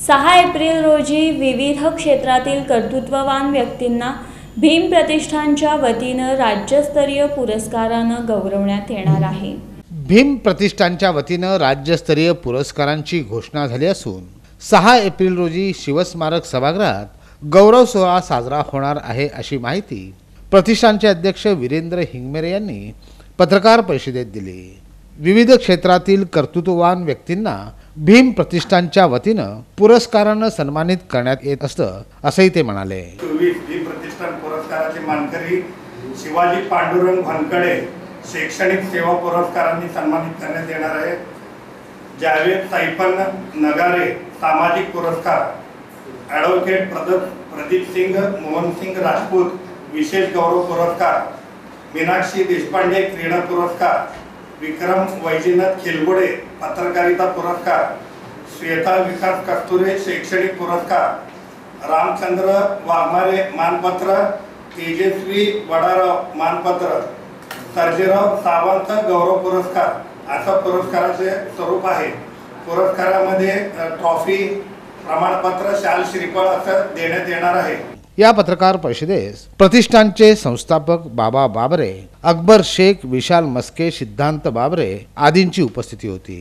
6 April रोजी विविध क्षेत्रातील कर्तृत्ववान व्यक्तींना भीम प्रतिष्ठानच्या वतीनं राज्यस्तरीय पुरस्कारानं गौरवण्यात येणार आहे। भीम प्रतिष्ठानच्या वतीनं राज्यस्तरीय पुरस्कारांची घोषणा झाली असून 6 एप्रिल रोजी शिवस्मारक सभागृहात गौरव सोहळा साजरा होणार आहे अशी माहिती प्रतिष्ठानचे अध्यक्ष वीरेंद्र हिंगमेरे यांनी पत्रकार परिषदेत दिली। विविध क्षेत्रातील कर्तृत्ववान व्यक्तींना भीम प्रतिष्ठानच्या वतीनं पुरस्कारानं सन्मानित करण्यात येत असतं असंही ते म्हणाले। भीम प्रतिष्ठान पुरस्काराचे मानकरी शिवाजी पांडुरंग भनकडे शैक्षणिक सेवा पुरस्कारांनी सन्मानित करण्यात येणार आहे। जावेद सैफन नगारे सामाजिक पुरस्कार, ॲडव्होकेट प्रदीप सिंग मोहन सिंग राजपूत विशेष गौरव पुरस्कार, मीनाक्षी देशपांडे क्रीडा पुरस्कार, विक्रम वैजनाथ खिलगोडे पत्रकारिता पुरस्कार, श्वेता विकास कस्तुरे शैक्षणिक पुरस्कार, रामचंद्र वाघमारे मानपत्र, तेजस्वी वडाराव मानपत्र, सर्जेराव सावंत गौरव पुरस्कार असं पुरस्काराचे स्वरूप आहे। पुरस्कारामध्ये ट्रॉफी, प्रमाणपत्र, शाल, श्रीफळ असं देण्यात येणार आहे। या पत्रकार परिषदेस प्रतिष्ठानचे संस्थापक बाबा बाबरे, अकबर शेख, विशाल मस्के, सिद्धांत बाबरे आदींची उपस्थिती होती।